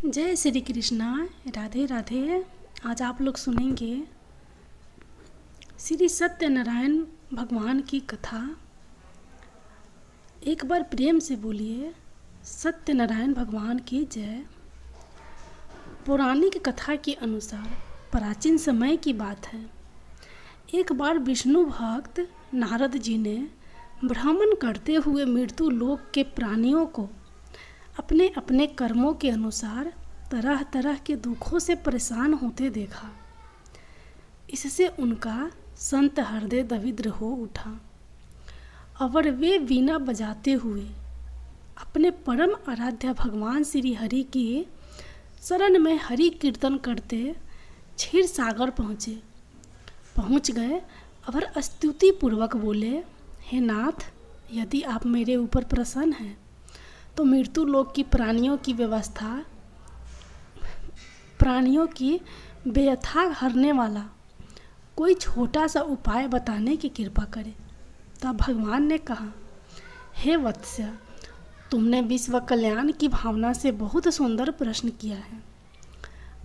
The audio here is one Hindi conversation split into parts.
जय श्री कृष्णा। राधे राधे। आज आप लोग सुनेंगे श्री सत्यनारायण भगवान की कथा। एक बार प्रेम से बोलिए सत्यनारायण भगवान की जय। पौराणिक कथा के अनुसार प्राचीन समय की बात है। एक बार विष्णु भक्त नारद जी ने भ्रमण करते हुए मृत्यु लोक के प्राणियों को अपने अपने कर्मों के अनुसार तरह तरह के दुखों से परेशान होते देखा। इससे उनका संत हृदय दरिद्र हो उठा और वे वीणा बजाते हुए अपने परम आराध्य भगवान श्री हरि की शरण में हरि कीर्तन करते क्षीर सागर पहुँच गए और स्तुति पूर्वक बोले, हे नाथ, यदि आप मेरे ऊपर प्रसन्न हैं तो मृत्यु लोक की प्राणियों की व्यथा हरने वाला कोई छोटा सा उपाय बताने की कृपा करें। तब भगवान ने कहा, हे वत्स्य, तुमने विश्व कल्याण की भावना से बहुत सुंदर प्रश्न किया है,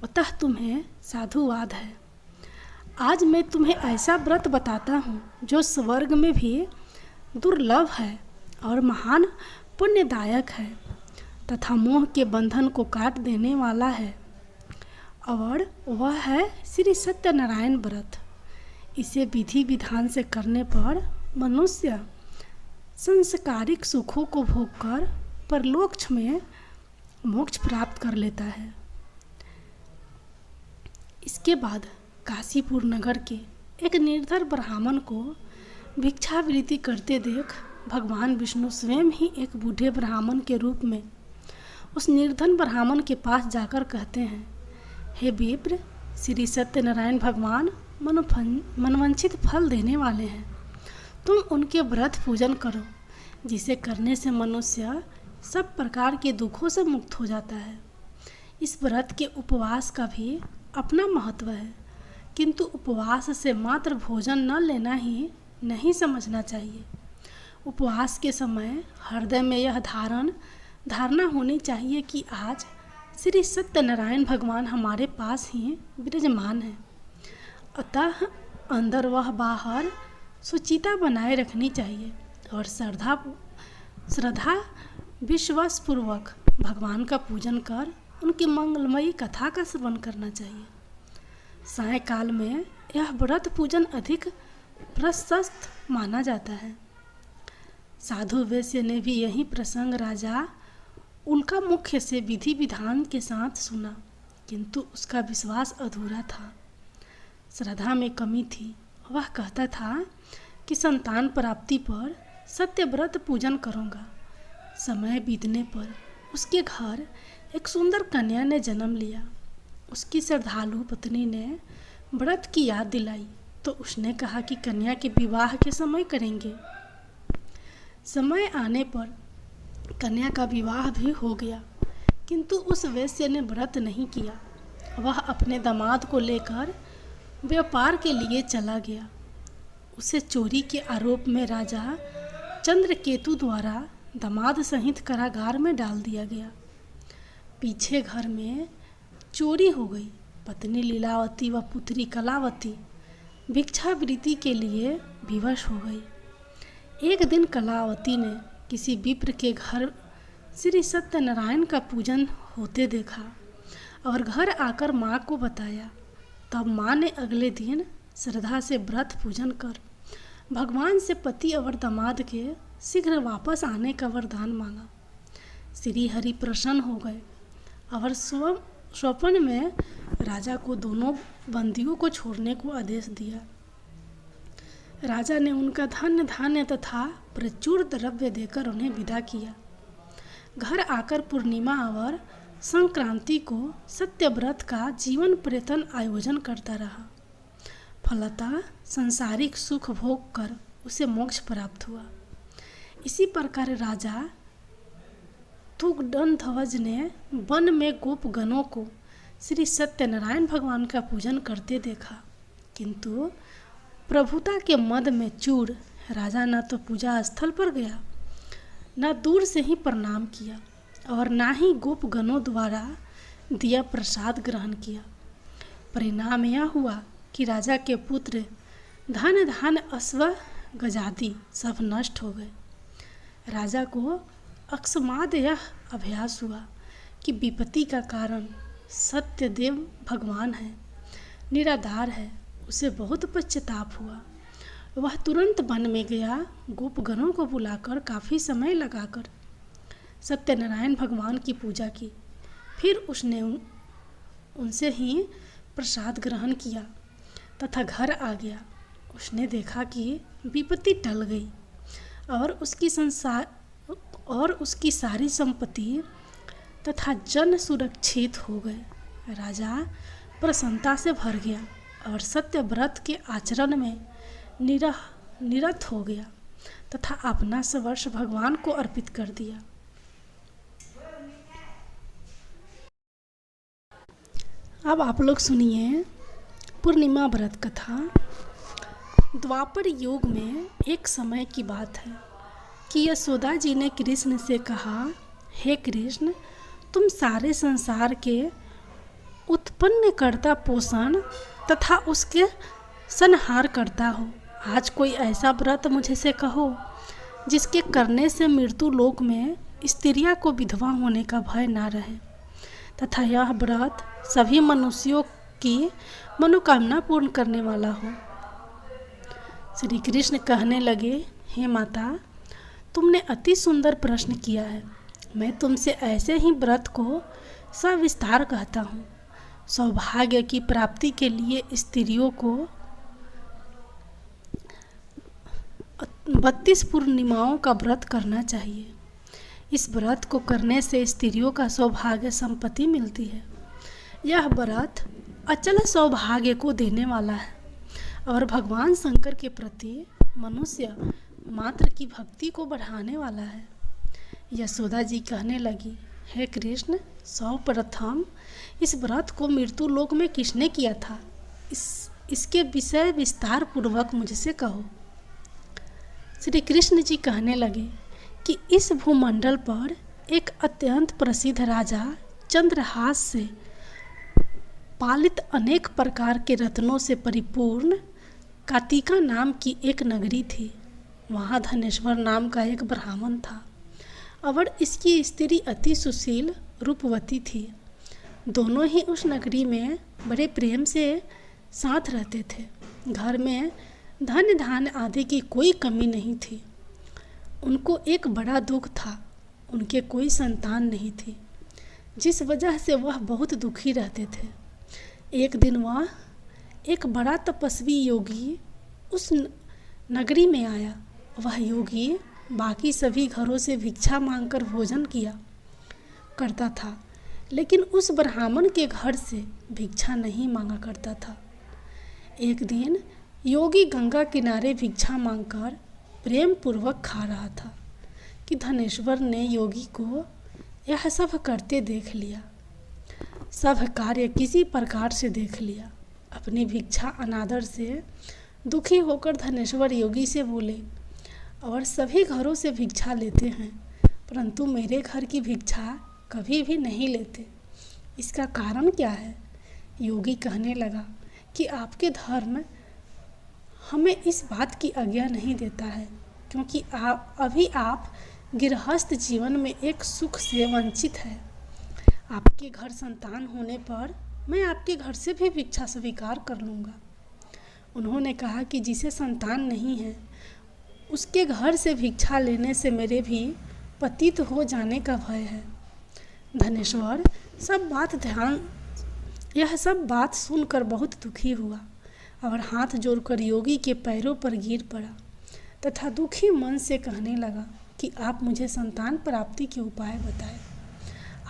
अतः तुम्हें साधुवाद है। आज मैं तुम्हें ऐसा व्रत बताता हूँ जो स्वर्ग में भी दुर्लभ है और महान पुण्यदायक है तथा मोह के बंधन को काट देने वाला है, और वह है श्री सत्यनारायण व्रत। इसे विधि विधान से करने पर मनुष्य संस्कारिक सुखों को भोगकर परलोक में मोक्ष प्राप्त कर लेता है। इसके बाद काशीपुर नगर के एक निर्धन ब्राह्मण को भिक्षावृत्ति करते देख भगवान विष्णु स्वयं ही एक बूढ़े ब्राह्मण के रूप में उस निर्धन ब्राह्मण के पास जाकर कहते हैं, हे विप्र, श्री सत्यनारायण भगवान मनवांछित फल देने वाले हैं। तुम उनके व्रत पूजन करो, जिसे करने से मनुष्य सब प्रकार के दुखों से मुक्त हो जाता है। इस व्रत के उपवास का भी अपना महत्व है, किंतु उपवास से मात्र भोजन न लेना ही नहीं समझना चाहिए। उपवास के समय हृदय में यह धारणा होनी चाहिए कि आज श्री सत्यनारायण भगवान हमारे पास ही विराजमान है, अतः अंदर वह बाहर सुचिता बनाए रखनी चाहिए और श्रद्धा विश्वास पूर्वक भगवान का पूजन कर उनकी मंगलमयी कथा का श्रवण करना चाहिए। सायंकाल में यह व्रत पूजन अधिक प्रशस्त माना जाता है। साधु वैश्य ने भी यही प्रसंग राजा उनका मुख्य से विधि विधान के साथ सुना, किंतु उसका विश्वास अधूरा था, श्रद्धा में कमी थी। वह कहता था कि संतान प्राप्ति पर सत्य व्रत पूजन करूँगा। समय बीतने पर उसके घर एक सुंदर कन्या ने जन्म लिया। उसकी श्रद्धालु पत्नी ने व्रत की याद दिलाई तो उसने कहा कि कन्या के विवाह के समय करेंगे। समय आने पर कन्या का विवाह भी हो गया, किंतु उस वैश्य ने व्रत नहीं किया। वह अपने दामाद को लेकर व्यापार के लिए चला गया। उसे चोरी के आरोप में राजा चंद्रकेतु द्वारा दामाद सहित कारागार में डाल दिया गया। पीछे घर में चोरी हो गई। पत्नी लीलावती व पुत्री कलावती भिक्षावृत्ति के लिए विवश हो गई। एक दिन कलावती ने किसी विप्र के घर श्री सत्यनारायण का पूजन होते देखा और घर आकर माँ को बताया। तब माँ ने अगले दिन श्रद्धा से व्रत पूजन कर भगवान से पति और दामाद के शीघ्र वापस आने का वरदान मांगा। श्री हरि प्रसन्न हो गए और स्वप्न में राजा को दोनों बंदियों को छोड़ने को आदेश दिया। राजा ने उनका धन धान्य तथा प्रचुर द्रव्य देकर उन्हें विदा किया। घर आकर पूर्णिमा और संक्रांति को सत्यव्रत का जीवन पर्यंत आयोजन करता रहा। फलतः सांसारिक सुख भोग कर उसे मोक्ष प्राप्त हुआ। इसी प्रकार राजा तुगदध्वज ने वन में गोपगणों को श्री सत्यनारायण भगवान का पूजन करते देखा, किंतु प्रभुता के मद में चूर राजा न तो पूजा स्थल पर गया, न दूर से ही प्रणाम किया और ना ही गोपगणों द्वारा दिया प्रसाद ग्रहण किया। परिणाम यह हुआ कि राजा के पुत्र धन धान अश्व गजादि सब नष्ट हो गए। राजा को अकस्मात यह अभ्यास हुआ कि विपत्ति का कारण सत्यदेव भगवान है, निराधार है। उसे बहुत पश्चाताप हुआ। वह तुरंत वन में गया, गोपगणों को बुलाकर काफ़ी समय लगाकर सत्यनारायण भगवान की पूजा की। फिर उसने उनसे ही प्रसाद ग्रहण किया तथा घर आ गया। उसने देखा कि विपत्ति टल गई और उसकी सारी संपत्ति तथा जन सुरक्षित हो गए। राजा प्रसन्नता से भर गया और सत्य व्रत के आचरण में निरत हो गया तथा अपना सर्वस्व भगवान को अर्पित कर दिया। अब आप लोग सुनिए पूर्णिमा व्रत कथा। द्वापर युग में एक समय की बात है कि यशोदा जी ने कृष्ण से कहा, हे कृष्ण, तुम सारे संसार के उत्पन्न करता पोषण तथा उसके संहार करता हो। आज कोई ऐसा व्रत मुझे से कहो जिसके करने से मृत्यु लोक में स्त्रियां को विधवा होने का भय ना रहे तथा यह व्रत सभी मनुष्यों की मनोकामना पूर्ण करने वाला हो। श्री कृष्ण कहने लगे, हे माता, तुमने अति सुंदर प्रश्न किया है। मैं तुमसे ऐसे ही व्रत को सविस्तार कहता हूँ। सौभाग्य की प्राप्ति के लिए स्त्रियों को 32 पूर्णिमाओं का व्रत करना चाहिए। इस व्रत को करने से स्त्रियों का सौभाग्य संपत्ति मिलती है। यह व्रत अचल सौभाग्य को देने वाला है और भगवान शंकर के प्रति मनुष्य मात्र की भक्ति को बढ़ाने वाला है। यशोदा जी कहने लगी, हे कृष्ण, सर्वप्रथम इस व्रत को मृत्यु लोक में किसने किया था? इसके विषय विस्तार पूर्वक मुझसे कहो। श्री कृष्ण जी कहने लगे कि इस भूमंडल पर एक अत्यंत प्रसिद्ध राजा चंद्रहास से पालित अनेक प्रकार के रत्नों से परिपूर्ण कातिका नाम की एक नगरी थी। वहाँ धनेश्वर नाम का एक ब्राह्मण था और इसकी स्त्री अति सुशील रूपवती थी। दोनों ही उस नगरी में बड़े प्रेम से साथ रहते थे। घर में धन धान आदि की कोई कमी नहीं थी। उनको एक बड़ा दुख था, उनके कोई संतान नहीं थी, जिस वजह से वह बहुत दुखी रहते थे। एक दिन वह एक बड़ा तपस्वी योगी उस नगरी में आया। वह योगी बाकी सभी घरों से भिक्षा मांगकर भोजन किया करता था, लेकिन उस ब्राह्मण के घर से भिक्षा नहीं मांगा करता था। एक दिन योगी गंगा किनारे भिक्षा मांगकर प्रेम पूर्वक खा रहा था कि धनेश्वर ने योगी को यह सब करते देख लिया। सब कार्य किसी प्रकार से देख लिया। अपनी भिक्षा अनादर से दुखी होकर धनेश्वर योगी से बोले, और सभी घरों से भिक्षा लेते हैं, परंतु मेरे घर की भिक्षा कभी भी नहीं लेते। इसका कारण क्या है? योगी कहने लगा कि आपके धर्म हमें इस बात की आज्ञा नहीं देता है, क्योंकि आप गृहस्थ जीवन में एक सुख से वंचित है। आपके घर संतान होने पर मैं आपके घर से भी भिक्षा स्वीकार कर लूँगा। उन्होंने कहा कि जिसे संतान नहीं है उसके घर से भिक्षा लेने से मेरे भी पतित हो जाने का भय है। धनेश्वर यह सब बात सुनकर बहुत दुखी हुआ और हाथ जोड़कर योगी के पैरों पर गिर पड़ा तथा दुखी मन से कहने लगा कि आप मुझे संतान प्राप्ति के उपाय बताएं।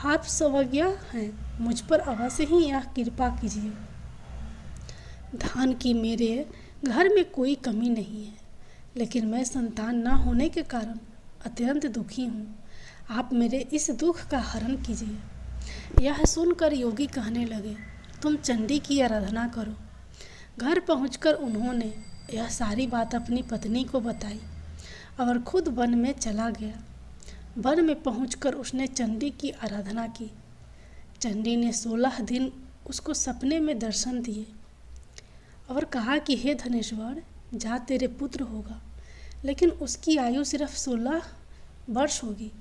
आप सर्वज्ञ हैं, मुझ पर अवश्य ही यह कृपा कीजिए। धन की मेरे घर में कोई कमी नहीं है, लेकिन मैं संतान न होने के कारण अत्यंत दुखी हूँ। आप मेरे इस दुख का हरण कीजिए। यह सुनकर योगी कहने लगे, तुम चंडी की आराधना करो। घर पहुंचकर उन्होंने यह सारी बात अपनी पत्नी को बताई और खुद वन में चला गया। वन में पहुंचकर उसने चंडी की आराधना की। चंडी ने 16 दिन उसको सपने में दर्शन दिए और कहा कि हे धनेश्वर, जा तेरे पुत्र होगा, लेकिन उसकी आयु सिर्फ 16 वर्ष होगी।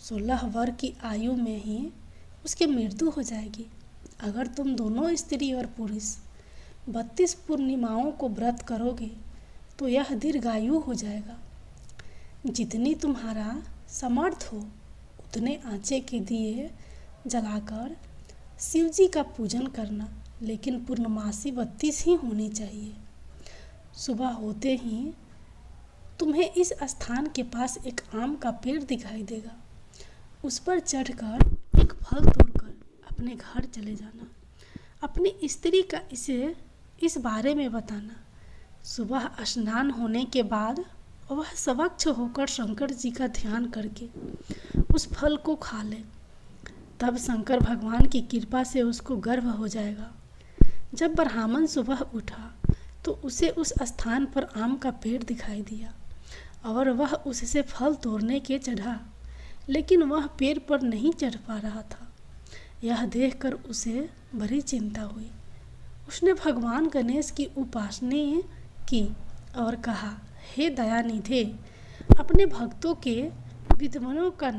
16 वर्ष की आयु में ही उसकी मृत्यु हो जाएगी। अगर तुम दोनों स्त्री और पुरुष 32 पूर्णिमाओं को व्रत करोगे तो यह दीर्घायु हो जाएगा। जितनी तुम्हारा समर्थ हो उतने आंचे के दिए जलाकर शिव जी का पूजन करना, लेकिन पूर्णमासी 32 ही होनी चाहिए। सुबह होते ही तुम्हें इस स्थान के पास एक आम का पेड़ दिखाई देगा। उस पर चढ़कर एक फल तोड़कर अपने घर चले जाना। अपनी स्त्री का इसे इस बारे में बताना। सुबह स्नान होने के बाद वह स्वच्छ होकर शंकर जी का ध्यान करके उस फल को खा ले। तब शंकर भगवान की कृपा से उसको गर्भ हो जाएगा। जब ब्राह्मण सुबह उठा तो उसे उस स्थान पर आम का पेड़ दिखाई दिया और वह उससे फल तोड़ने के चढ़ा, लेकिन वह पेड़ पर नहीं चढ़ पा रहा था। यह देखकर उसे बड़ी चिंता हुई। उसने भगवान गणेश की उपासना की और कहा, हे दयानिधे, अपने भक्तों के विघ्नों का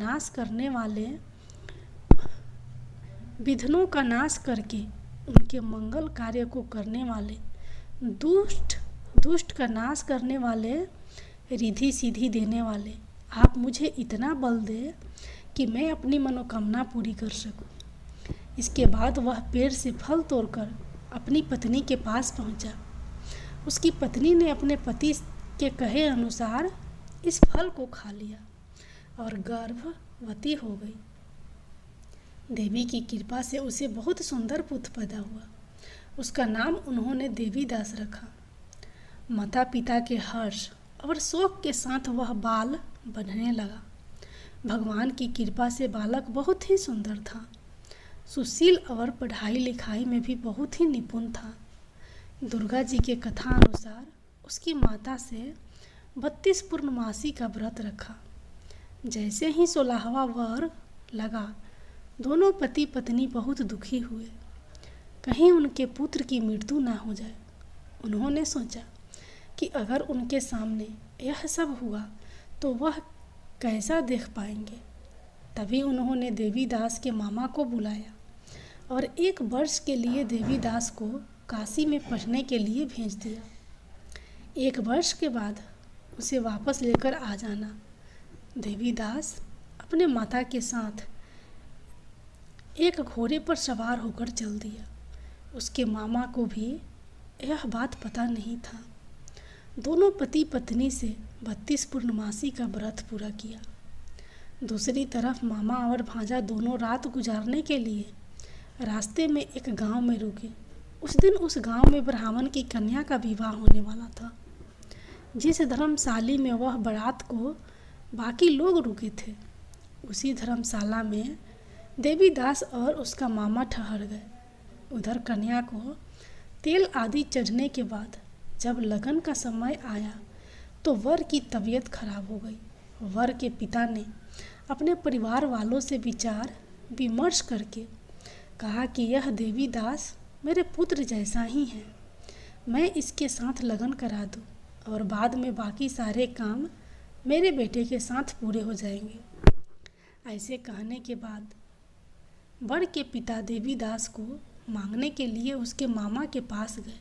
नाश करके उनके मंगल कार्य को करने वाले, दुष्ट का नाश करने वाले, रिद्धि सिद्धि देने वाले, आप मुझे इतना बल दे कि मैं अपनी मनोकामना पूरी कर सकूं। इसके बाद वह पेड़ से फल तोड़कर अपनी पत्नी के पास पहुंचा। उसकी पत्नी ने अपने पति के कहे अनुसार इस फल को खा लिया और गर्भवती हो गई। देवी की कृपा से उसे बहुत सुंदर पुत्र पैदा हुआ। उसका नाम उन्होंने देवीदास रखा। माता पिता के हर्ष और शोक के साथ वह बाल बढ़ने लगा। भगवान की कृपा से बालक बहुत ही सुंदर था, सुशील और पढ़ाई लिखाई में भी बहुत ही निपुण था। दुर्गा जी के कथा अनुसार उसकी माता से 32 पूर्णमासी का व्रत रखा। जैसे ही 16वां वर लगा, दोनों पति पत्नी बहुत दुखी हुए, कहीं उनके पुत्र की मृत्यु ना हो जाए। उन्होंने सोचा कि अगर उनके सामने यह सब हुआ तो वह कैसा देख पाएंगे। तभी उन्होंने देवीदास के मामा को बुलाया और 1 वर्ष के लिए देवीदास को काशी में पढ़ने के लिए भेज दिया। 1 वर्ष के बाद उसे वापस लेकर आ जाना। देवीदास अपने माता के साथ एक घोड़े पर सवार होकर चल दिया। उसके मामा को भी यह बात पता नहीं था। दोनों पति पत्नी से 32 पूर्णमासी का व्रत पूरा किया। दूसरी तरफ मामा और भांजा दोनों रात गुजारने के लिए रास्ते में एक गांव में रुके। उस दिन उस गांव में ब्राह्मण की कन्या का विवाह होने वाला था। जिस धर्मशाला में वह बारात को बाकी लोग रुके थे, उसी धर्मशाला में देवीदास और उसका मामा ठहर गए। उधर कन्या को तेल आदि चढ़ने के बाद जब लगन का समय आया तो वर की तबीयत खराब हो गई। वर के पिता ने अपने परिवार वालों से विचार विमर्श करके कहा कि यह देवीदास मेरे पुत्र जैसा ही है, मैं इसके साथ लगन करा दूं और बाद में बाकी सारे काम मेरे बेटे के साथ पूरे हो जाएंगे। ऐसे कहने के बाद वर के पिता देवीदास को मांगने के लिए उसके मामा के पास गए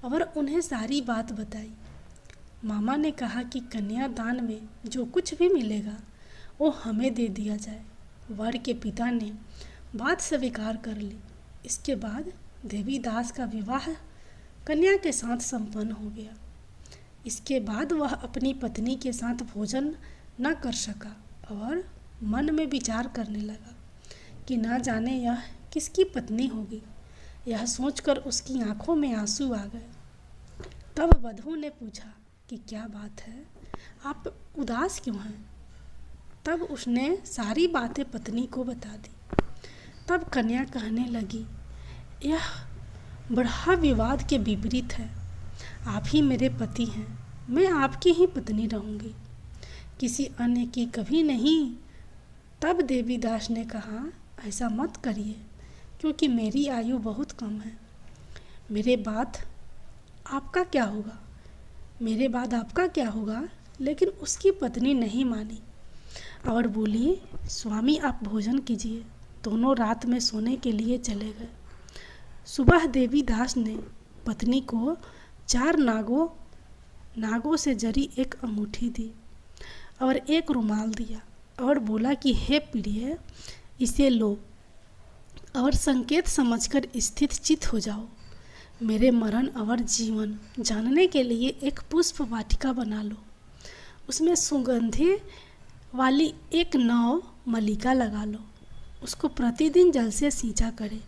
और उन्हें सारी बात बताई। मामा ने कहा कि कन्यादान में जो कुछ भी मिलेगा वो हमें दे दिया जाए। वर के पिता ने बात स्वीकार कर ली। इसके बाद देवीदास का विवाह कन्या के साथ संपन्न हो गया। इसके बाद वह अपनी पत्नी के साथ भोजन न कर सका और मन में विचार करने लगा कि ना जाने यह किसकी पत्नी होगी। यह सोचकर उसकी आंखों में आंसू आ गए। तब वधू ने पूछा कि क्या बात है, आप उदास क्यों हैं? तब उसने सारी बातें पत्नी को बता दी। तब कन्या कहने लगी, यह बड़ा विवाद के विपरीत है। आप ही मेरे पति हैं, मैं आपकी ही पत्नी रहूँगी, किसी अन्य की कभी नहीं। तब देवीदास ने कहा, ऐसा मत करिए, क्योंकि मेरी आयु बहुत कम है। मेरे बाद आपका क्या होगा? मेरे बाद आपका क्या होगा? लेकिन उसकी पत्नी नहीं मानी और बोली, स्वामी आप भोजन कीजिए। दोनों रात में सोने के लिए चले गए। सुबह देवीदास ने पत्नी को 4 नागों से जरी एक अंगूठी दी और एक रुमाल दिया और बोला कि हे प्रिय, इसे लो और संकेत समझकर स्थित चित हो जाओ। मेरे मरण और जीवन जानने के लिए एक पुष्प वाटिका बना लो। उसमें सुगंधि वाली एक नौ मल्लिका लगा लो। उसको प्रतिदिन जल से सींचा करें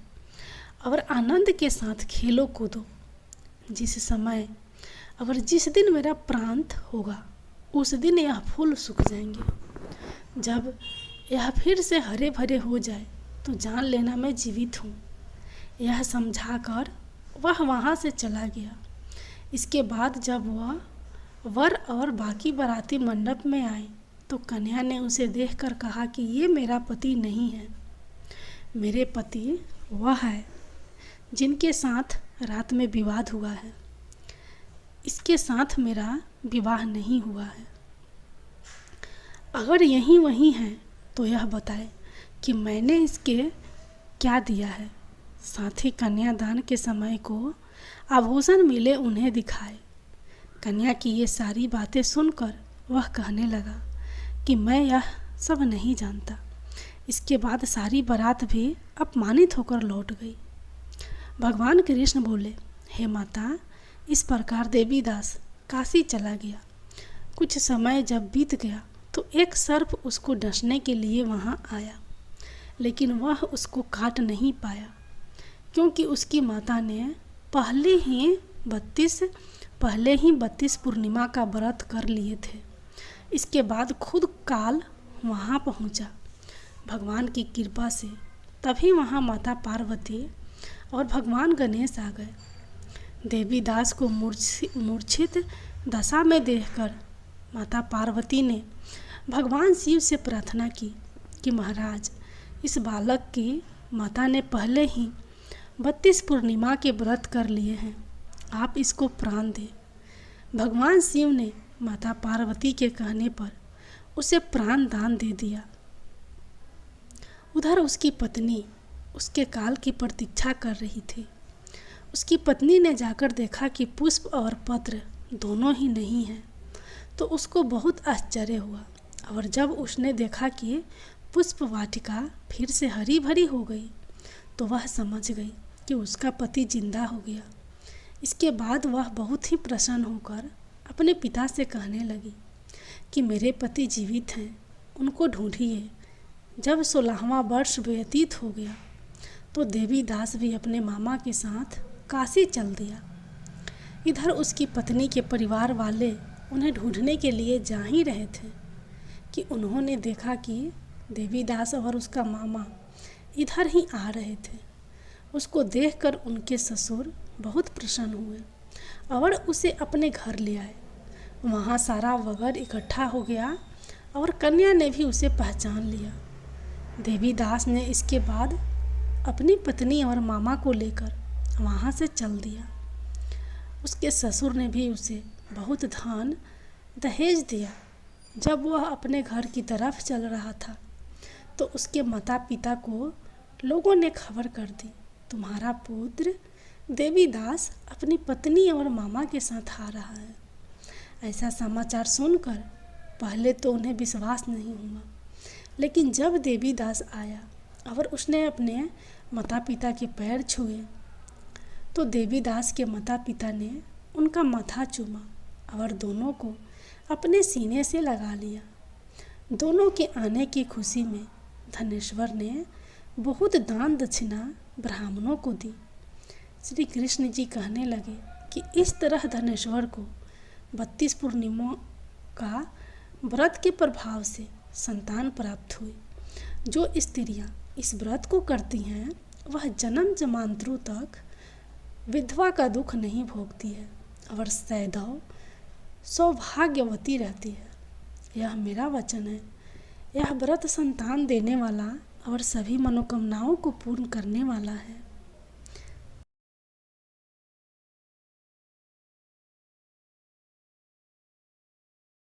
और आनंद के साथ खेलो कूदो। जिस समय और जिस दिन मेरा प्रांत होगा, उस दिन यह फूल सूख जाएंगे। जब यह फिर से हरे भरे हो जाए तो जान लेना मैं जीवित हूँ। यह समझाकर वह वहाँ से चला गया। इसके बाद जब वह वर और बाकी बाराती मंडप में आए तो कन्या ने उसे देखकर कहा कि ये मेरा पति नहीं है। मेरे पति वह है जिनके साथ रात में विवाद हुआ है। इसके साथ मेरा विवाह नहीं हुआ है। अगर यही वही है तो यह बताए कि मैंने इसके क्या दिया है। साथ ही कन्यादान के समय को आभूषण मिले उन्हें दिखाए। कन्या की ये सारी बातें सुनकर वह कहने लगा कि मैं यह सब नहीं जानता। इसके बाद सारी बारात भी अपमानित होकर लौट गई। भगवान कृष्ण बोले, हे माता, इस प्रकार देवीदास काशी चला गया। कुछ समय जब बीत गया तो एक सर्प उसको डसने के लिए वहाँ आया, लेकिन वह उसको काट नहीं पाया, क्योंकि उसकी माता ने पहले ही 32 पूर्णिमा का व्रत कर लिए थे। इसके बाद खुद काल वहाँ पहुँचा भगवान की कृपा से। तभी वहाँ माता पार्वती और भगवान गणेश आ गए। देवीदास को मूर्छित दशा में देखकर माता पार्वती ने भगवान शिव से प्रार्थना की कि महाराज, इस बालक की माता ने पहले ही 32 पूर्णिमा के व्रत कर लिए हैं, आप इसको प्राण दें। भगवान शिव ने माता पार्वती के कहने पर उसे प्राण दान दे दिया। उधर उसकी पत्नी उसके काल की प्रतीक्षा कर रही थी। उसकी पत्नी ने जाकर देखा कि पुष्प और पत्र दोनों ही नहीं हैं, तो उसको बहुत आश्चर्य हुआ। और जब उसने देखा कि पुष्प वाटिका फिर से हरी भरी हो गई तो वह समझ गई कि उसका पति जिंदा हो गया। इसके बाद वह बहुत ही प्रसन्न होकर अपने पिता से कहने लगी कि मेरे पति जीवित हैं, उनको ढूंढिए। जब 16वां वर्ष व्यतीत हो गया तो देवीदास भी अपने मामा के साथ काशी चल दिया। इधर उसकी पत्नी के परिवार वाले उन्हें ढूंढने के लिए जा ही रहे थे कि उन्होंने देखा कि देवीदास और उसका मामा इधर ही आ रहे थे। उसको देखकर उनके ससुर बहुत प्रसन्न हुए और उसे अपने घर ले आए। वहाँ सारा वगैरह इकट्ठा हो गया और कन्या ने भी उसे पहचान लिया। देवीदास ने इसके बाद अपनी पत्नी और मामा को लेकर वहाँ से चल दिया। उसके ससुर ने भी उसे बहुत धन दहेज दिया। जब वह अपने घर की तरफ चल रहा था तो उसके माता पिता को लोगों ने खबर कर दी, तुम्हारा पुत्र देवीदास अपनी पत्नी और मामा के साथ आ रहा है। ऐसा समाचार सुनकर पहले तो उन्हें विश्वास नहीं हुआ, लेकिन जब देवीदास आया और उसने अपने माता पिता के पैर छुए तो देवीदास के माता पिता ने उनका माथा चूमा और दोनों को अपने सीने से लगा लिया। दोनों के आने की खुशी में धनेश्वर ने बहुत दान दक्षिणा ब्राह्मणों को दी। श्री कृष्ण जी कहने लगे कि इस तरह धनेश्वर को 32 पूर्णिमा का व्रत के प्रभाव से संतान प्राप्त हुई। जो स्त्रियां इस व्रत को करती हैं वह जन्म जन्मांतरों तक विधवा का दुख नहीं भोगती है और सदैव सौभाग्यवती रहती है। यह मेरा वचन है। यह व्रत संतान देने वाला और सभी मनोकामनाओं को पूर्ण करने वाला है।